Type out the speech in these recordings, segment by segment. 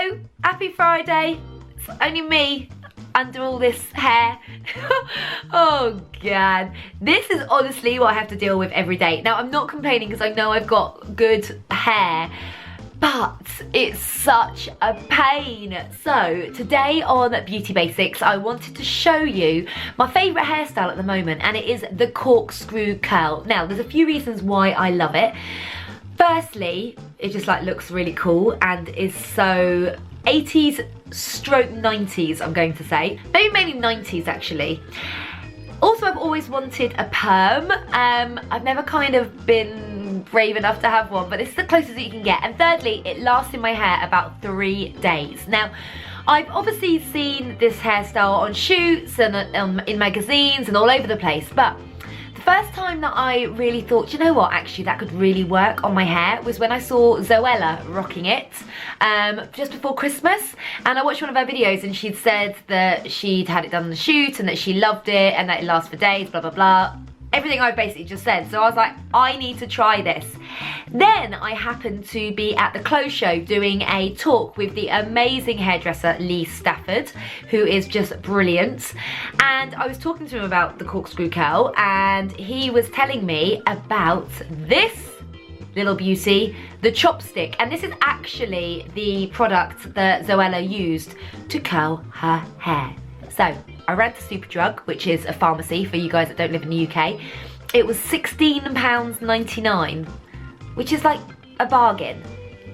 Hello, happy Friday. It's only me under all this hair. Oh God, this is honestly what I have to deal with every day. Now I'm not complaining because I know I've got good hair, but it's such a pain. So today on Beauty Basics, I wanted to show you my favourite hairstyle at the moment, and it is the corkscrew curl. Now there's a few reasons why I love it. Firstly, it just like looks really cool and is so 80s stroke 90s, I'm going to say. Maybe mainly 90s actually. Also, I've always wanted a perm. I've never kind of been brave enough to have one, but this is the closest that you can get. And thirdly, it lasts in my hair about 3 days. Now, I've obviously seen this hairstyle on shoots and in magazines and all over the place, but the first time that I really thought, you know what, actually that could really work on my hair was when I saw Zoella rocking it just before Christmas. And I watched one of her videos and she'd said that she'd had it done on the shoot and that she loved it and that it lasts for days, blah, blah, blah. Everything I've basically just said. So I was like, I need to try this. Then I happened to be at the clothes show doing a talk with the amazing hairdresser Lee Stafford, who is just brilliant. And I was talking to him about the corkscrew curl, and he was telling me about this little beauty, the chopstick. And this is actually the product that Zoella used to curl her hair. So I ran to Superdrug, which is a pharmacy for you guys that don't live in the UK. It was £16.99, which is like a bargain.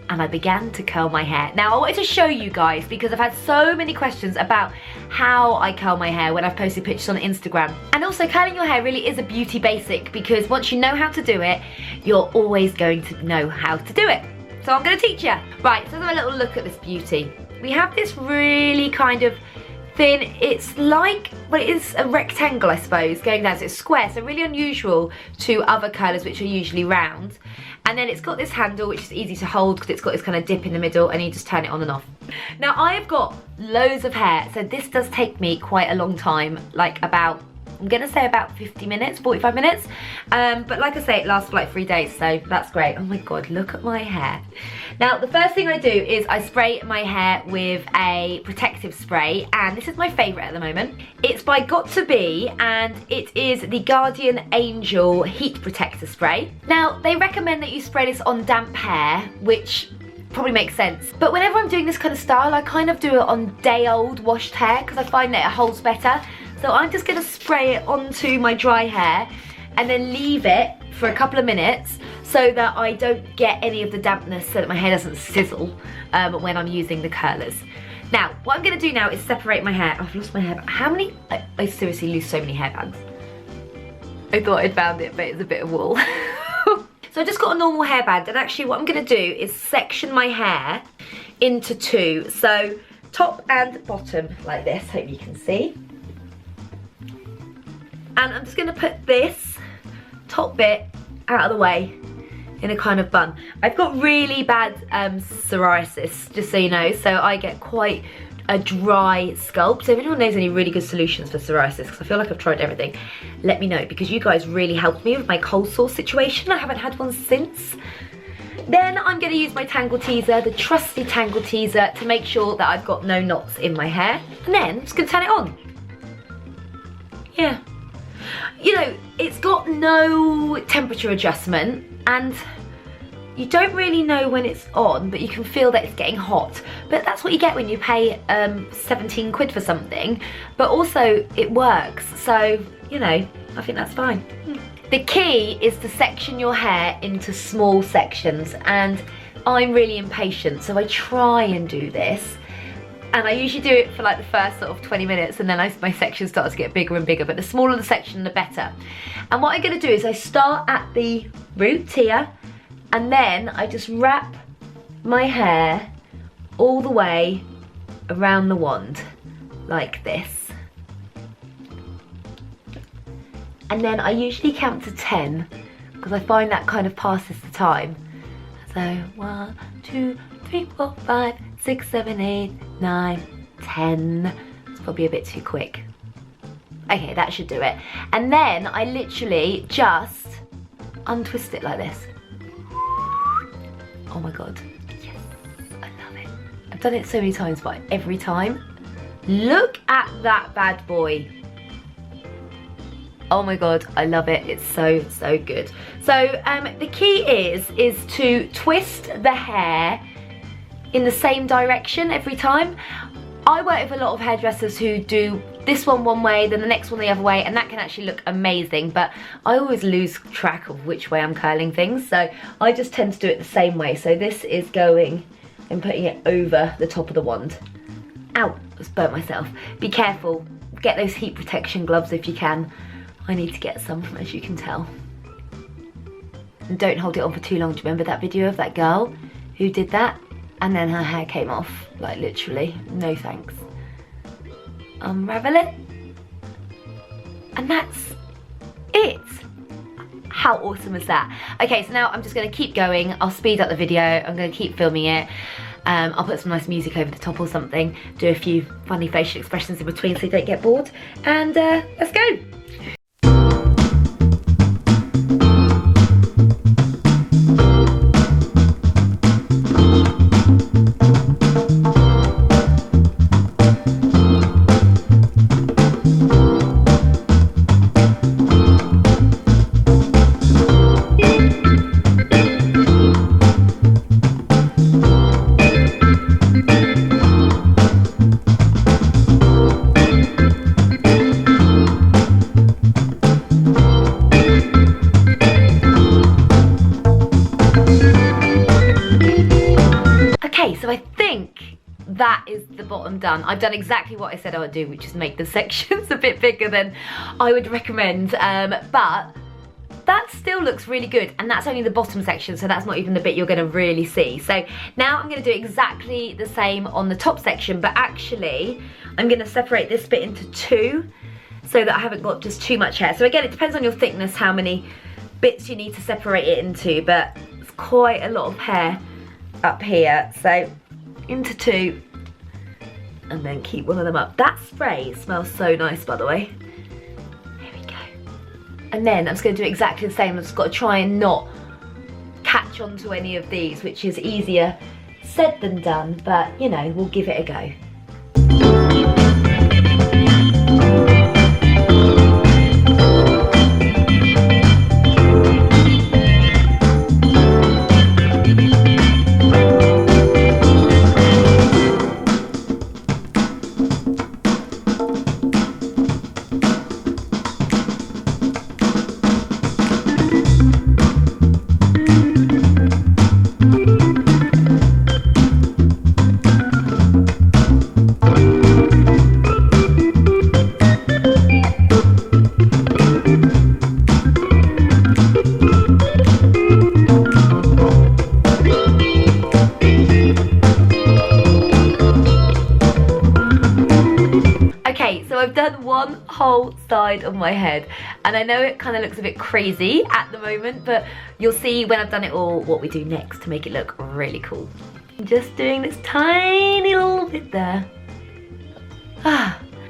And I began to curl my hair. Now I wanted to show you guys because I've had so many questions about how I curl my hair when I've posted pictures on Instagram. And also curling your hair really is a beauty basic because once you know how to do it, you're always going to know how to do it. So I'm going to teach you. Right, so let's have a little look at this beauty. We have this really kind of thin, it's like, well, it is a rectangle I suppose going down, so it's square, so really unusual to other curlers which are usually round. And then it's got this handle which is easy to hold because it's got this kind of dip in the middle and you just turn it on and off. Now I've got loads of hair, so this does take me quite a long time, like about, I'm gonna say about 50 minutes, 45 minutes. But like I say, it lasts for like 3 days, so that's great. Oh my God, look at my hair. Now, the first thing I do is I spray my hair with a protective spray, and this is my favorite at the moment. It's by Got2b, and it is the Guardian Angel Heat Protector Spray. Now, they recommend that you spray this on damp hair, which probably makes sense. But whenever I'm doing this kind of style, I kind of do it on day-old washed hair because I find that it holds better. So I'm just gonna spray it onto my dry hair and then leave it for a couple of minutes so that I don't get any of the dampness, so that my hair doesn't sizzle when I'm using the curlers. Now, what I'm gonna do now is separate my hair. I've lost my hair. How many? I seriously lose so many hairbands. I thought I'd found it, but it's a bit of wool. So I just got a normal hairband, and actually what I'm gonna do is section my hair into 2. So top and bottom like this, hope you can see. And I'm just gonna put this top bit out of the way in a kind of bun. I've got really bad psoriasis, just so you know, so I get quite a dry scalp. So if anyone knows any really good solutions for psoriasis, because I feel like I've tried everything, let me know, because you guys really helped me with my cold sore situation. I haven't had one since. Then I'm gonna use my Tangle Teaser, the trusty Tangle Teaser, to make sure that I've got no knots in my hair. And then I'm just gonna turn it on. Yeah. You know, it's got no temperature adjustment, and you don't really know when it's on, but you can feel that it's getting hot. But that's what you get when you pay 17 quid for something. But also, it works, so, you know, I think that's fine. The key is to section your hair into small sections, and I'm really impatient, so I try and do this. And I usually do it for like the first sort of 20 minutes, and then my section starts to get bigger and bigger, but the smaller the section, the better. And what I'm gonna do is I start at the root here, and then I just wrap my hair all the way around the wand, like this. And then I usually count to 10, because I find that kind of passes the time. So 1, 2, 3, 4, 5, 6, 7, 8, 9, 10. It's probably a bit too quick. Okay, that should do it. And then I literally just untwist it like this. Oh my God, yes, I love it. done it so many times, but every time. Look at that bad boy. Oh my God, I love it. It's so, so good. So the key is to twist the hair in the same direction every time. I work with a lot of hairdressers who do this one way, then the next one the other way, and that can actually look amazing, but I always lose track of which way I'm curling things, so I just tend to do it the same way. So this is going and putting it over the top of the wand. Ow, just burnt myself. Be careful, get those heat protection gloves if you can. I need to get some, as you can tell. And don't hold it on for too long. Do you remember that video of that girl who did that? And then her hair came off, like literally. No thanks. Unravel it. And that's it. How awesome is that? Okay, so now I'm just gonna keep going. I'll speed up the video. I'm gonna keep filming it. I'll put some nice music over the top or something. Do a few funny facial expressions in between so you don't get bored. And let's go. So I think that is the bottom done. I've done exactly what I said I would do, which is make the sections a bit bigger than I would recommend, but that still looks really good, and that's only the bottom section, so that's not even the bit you're gonna really see. So now I'm gonna do exactly the same on the top section, but actually I'm gonna separate this bit into two so that I haven't got just too much hair. So again, it depends on your thickness how many bits you need to separate it into, but it's quite a lot of hair up here, so into two, and then keep one of them up. That spray smells so nice, by the way. Here we go. And then I'm just going to do exactly the same. I've just got to try and not catch onto any of these, which is easier said than done, but you know, we'll give it a go. I've done one whole side of my head, and I know it kind of looks a bit crazy at the moment, but you'll see when I've done it all what we do next to make it look really cool. I'm just doing this tiny little bit there.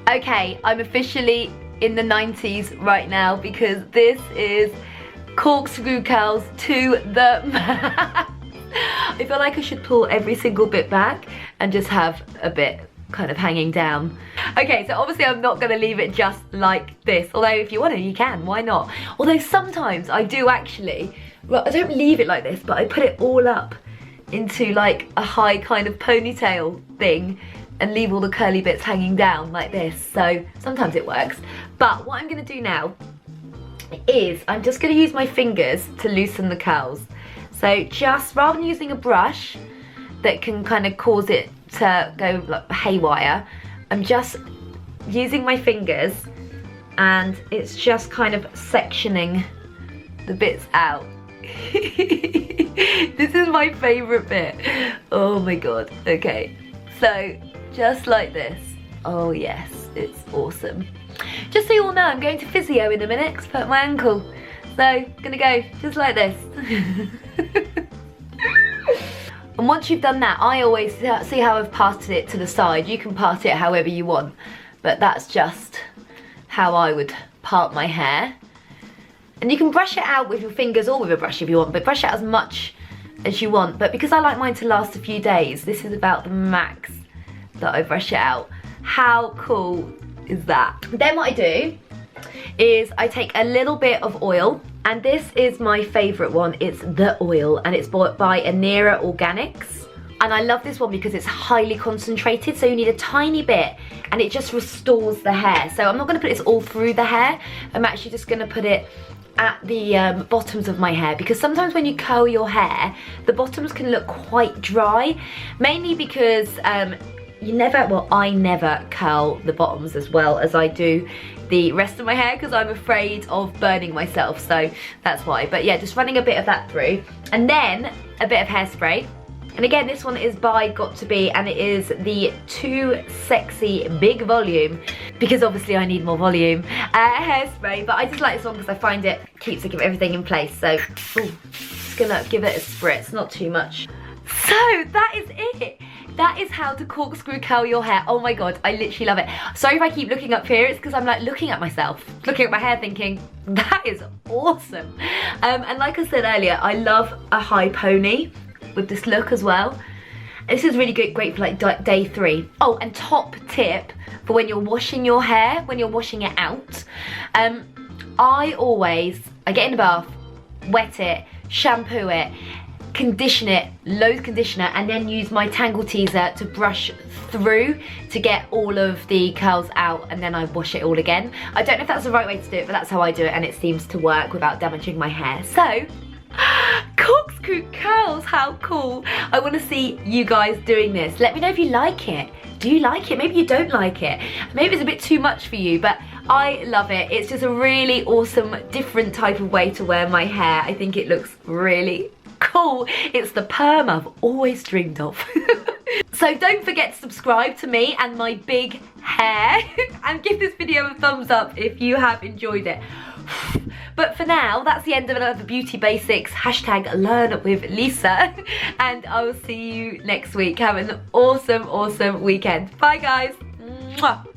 Okay, I'm officially in the 90s right now because this is corkscrew curls to the max. I feel like I should pull every single bit back and just have a bit kind of hanging down. Okay, so obviously I'm not going to leave it just like this, although if you want to, you can, why not? Although sometimes I do actually, well, I don't leave it like this, but I put it all up into like a high kind of ponytail thing and leave all the curly bits hanging down like this. So sometimes it works. But what I'm going to do now is I'm just going to use my fingers to loosen the curls. So just rather than using a brush that can kind of cause it to go like haywire, I'm just using my fingers and it's just kind of sectioning the bits out. This is my favourite bit. Oh my god. Okay, so just like this. Oh yes, it's awesome. Just so you all know, I'm going to physio in a minute to hurt my ankle. So, gonna go just like this. And once you've done that, I always see how I've parted it to the side. You can part it however you want, but that's just how I would part my hair. And you can brush it out with your fingers or with a brush if you want, but brush out as much as you want, but because I like mine to last a few days, this is about the max that I brush it out. How cool is that? Then what I do is I take a little bit of oil, and this is my favourite one. It's the oil, and it's bought by Onira Organics. And I love this one because it's highly concentrated, so you need a tiny bit and it just restores the hair. So I'm not going to put this all through the hair. I'm actually just going to put it at the bottoms of my hair, because sometimes when you curl your hair, the bottoms can look quite dry, mainly because I never curl the bottoms as well as I do the rest of my hair, because I'm afraid of burning myself, so that's why. But yeah, just running a bit of that through, and then a bit of hairspray. And again, this one is by Got2b, and it is the Too Sexy Big Volume, because obviously I need more volume hairspray. But I just like this one because I find it keeps everything in place. So, just gonna give it a spritz, not too much. So that is it. That is how to corkscrew curl your hair. Oh my god, I literally love it. Sorry if I keep looking up here, it's because I'm like looking at myself, looking at my hair thinking, that is awesome. And like I said earlier, I love a high pony with this look as well. This is really great for like day 3. Oh, and top tip for when you're washing your hair, when you're washing it out, I get in the bath, wet it, shampoo it, condition it, loads of conditioner, and then use my tangle teaser to brush through to get all of the curls out, and then I wash it all again. I don't know if that's the right way to do it, but that's how I do it, and it seems to work without damaging my hair. So, corkscrew curls, how cool. I want to see you guys doing this. Let me know if you like it. Do you like it? Maybe you don't like it. Maybe it's a bit too much for you, but I love it. It's just a really awesome, different type of way to wear my hair. I think it looks really cool. It's the perm I've always dreamed of. So don't forget to subscribe to me and my big hair, and give this video a thumbs up if you have enjoyed it. But for now, that's the end of another Beauty Basics #LearnWithLisa, and I will see you next week. Have an awesome, awesome weekend. Bye guys. Mwah.